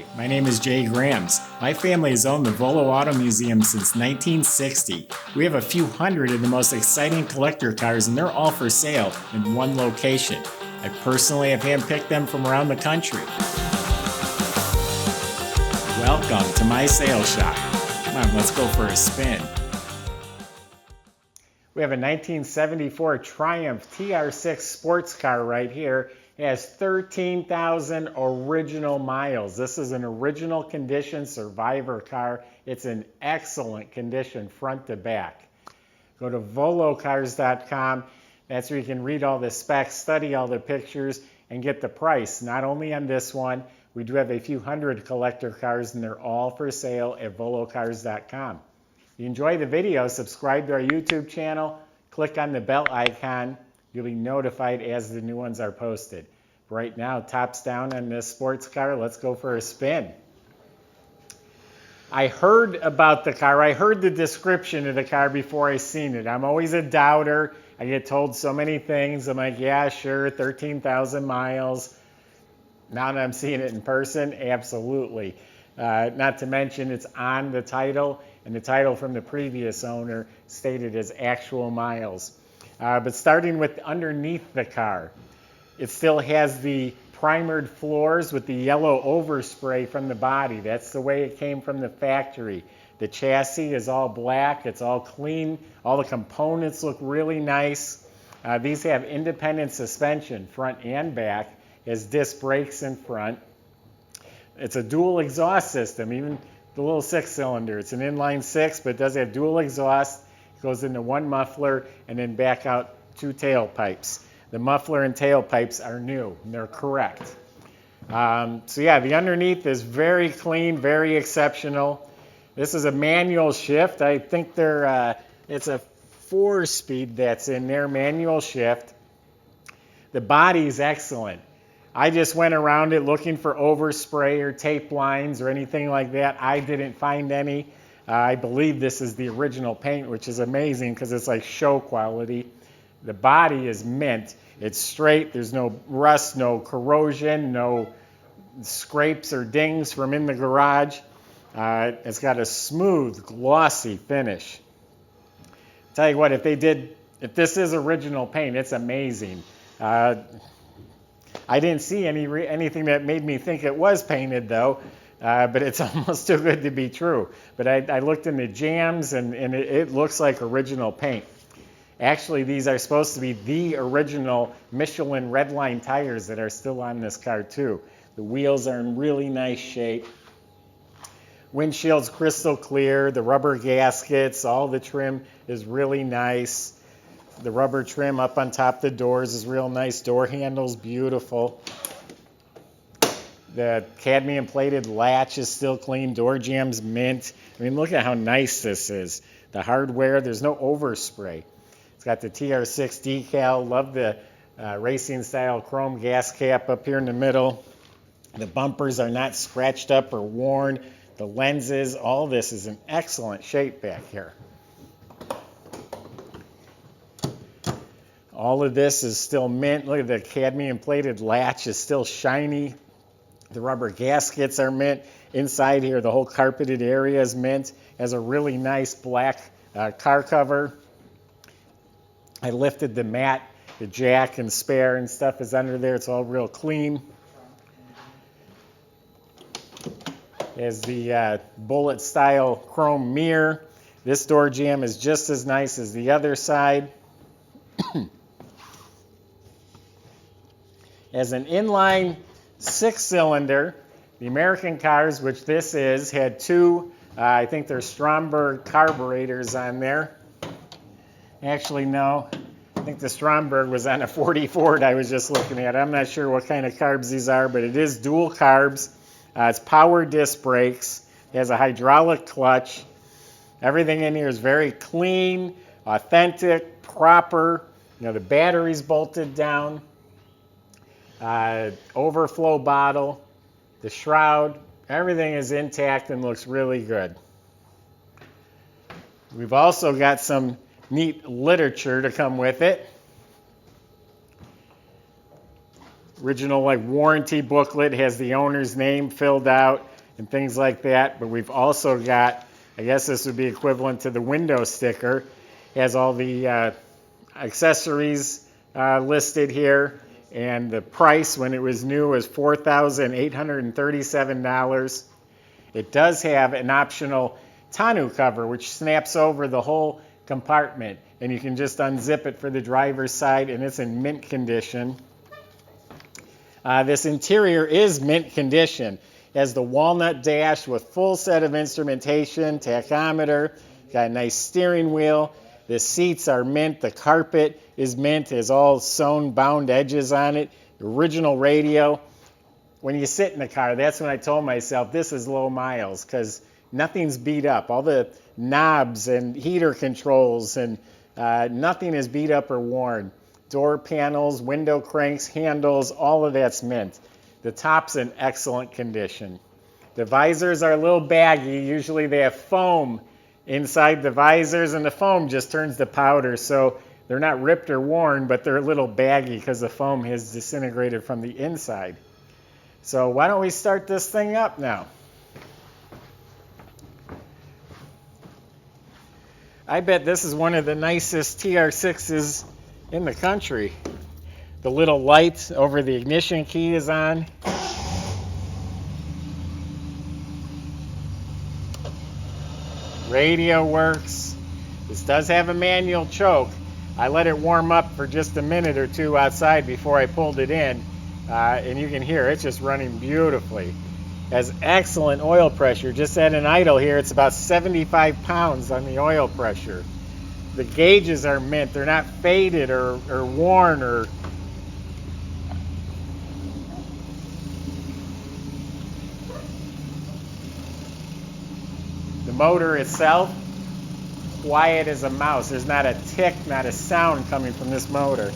Hi, my name is Jay Grams. My family has owned the Volo Auto Museum since 1960. We have a few hundred of the most exciting collector cars, and they're all for sale in one location. I personally have handpicked them from around the country. Welcome to my sales shop. Come on, let's go for a spin. We have a 1974 Triumph TR6 sports car right here. It has 13,000 original miles. This is an original condition survivor car. It's in excellent condition front to back. Go to volocars.com. That's where you can read all the specs, study all the pictures, and get the price. Not only on this one, we do have a few hundred collector cars, and they're all for sale at volocars.com. If you enjoy the video, subscribe to our YouTube channel, click on the bell icon. You'll be notified as the new ones are posted. Right now, tops down on this sports car. Let's go for a spin. I heard about the car. I heard the description of the car before I seen it. I'm always a doubter. I get told so many things. I'm like, yeah, sure, 13,000 miles. Now that I'm seeing it in person, absolutely. Not to mention it's on the title, and the title from the previous owner stated as actual miles. But starting with underneath the car, it still has the primered floors with the yellow overspray from the body. That's the way it came from the factory. The chassis is all black. It's all clean. All the components look really nice. These have independent suspension, front and back. It has disc brakes in front. It's a dual exhaust system, even the little six-cylinder. It's an inline six, but it does have dual exhaust. It goes into one muffler and then back out two tailpipes. The muffler and tailpipes are new, and they're correct. So yeah, the underneath is very clean, very exceptional. This is a manual shift. I think it's a 4-speed that's in there, manual shift. The body is excellent. I just went around it looking for overspray or tape lines or anything like that. I didn't find any. I believe this is the original paint, which is amazing because it's like show quality. The body is mint. It's straight. There's no rust, no corrosion, no scrapes or dings from in the garage. It's got a smooth, glossy finish. Tell you what, if this is original paint, it's amazing. I didn't see anything that made me think it was painted, though, but it's almost too good to be true. But I looked in the jambs, and it looks like original paint. Actually, these are supposed to be the original Michelin redline tires that are still on this car, too. The wheels are in really nice shape. Windshield's crystal clear. The rubber gaskets, all the trim is really nice. The rubber trim up on top of the doors is real nice. Door handles, beautiful. The cadmium plated latch is still clean. Door jambs, mint. I mean, look at how nice this is. The hardware, there's no overspray. It's got the TR6 decal. Love the racing style chrome gas cap up here in the middle. The bumpers are not scratched up or worn. The lenses, all this is in excellent shape back here. All of this is still mint. Look at the cadmium plated latch is still shiny. The rubber gaskets are mint. Inside here, the whole carpeted area is mint. Has a really nice black car cover. I lifted the mat. The jack and spare and stuff is under there. It's all real clean. There's the bullet style chrome mirror. This door jamb is just as nice as the other side. As an inline 6-cylinder, the American cars, which this is, had two, I think they're Stromberg carburetors on there. Actually, no. I think the Stromberg was on a 40 Ford I was just looking at. I'm not sure what kind of carbs these are, but it is dual carbs. It's power disc brakes. It has a hydraulic clutch. Everything in here is very clean, authentic, proper. You know, the battery's bolted down. Overflow bottle, the shroud, everything is intact and looks really good. We've also got some neat literature to come with it. Original warranty booklet has the owner's name filled out, and things like that. But we've also got, I guess this would be equivalent to the window sticker. It has all the accessories listed here, and the price when it was new was $4,837. It does have an optional tonneau cover which snaps over the whole compartment, and you can just unzip it for the driver's side, and it's in mint condition. This interior is mint condition. It has the walnut dash with full set of instrumentation, tachometer, got a nice steering wheel. The seats are mint, the carpet is mint, it has all sewn bound edges on it. The original radio. When you sit in the car, that's when I told myself this is low miles, because nothing's beat up. All the knobs and heater controls and nothing is beat up or worn. Door panels, window cranks, handles, all of that's mint. The top's in excellent condition. The visors are a little baggy. Usually they have foam inside the visors, and the foam just turns to powder, so they're not ripped or worn, but they're a little baggy because the foam has disintegrated from the inside. So why don't we start this thing up now? I bet this is one of the nicest TR6s in the country. The little light over the ignition key is on. Radio works. This does have a manual choke. I let it warm up for just a minute or two outside before I pulled it in, and you can hear it's just running beautifully. Has excellent oil pressure. Just at an idle here, it's about 75 pounds on the oil pressure. The gauges are mint. They're not faded or worn or... The motor itself, quiet as a mouse. There's not a tick, not a sound coming from this motor.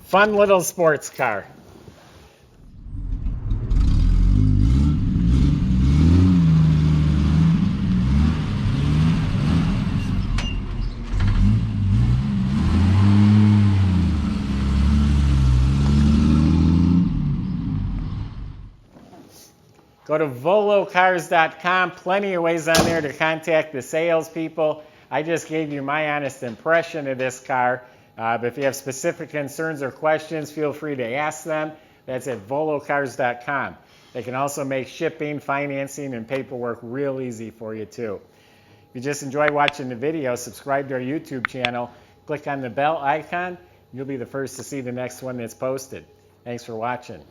Fun little sports car. Go to volocars.com. Plenty of ways on there to contact the salespeople. I just gave you my honest impression of this car. But if you have specific concerns or questions, feel free to ask them. That's at volocars.com. They can also make shipping, financing, and paperwork real easy for you too. If you just enjoy watching the video, subscribe to our YouTube channel. Click on the bell icon. You'll be the first to see the next one that's posted. Thanks for watching.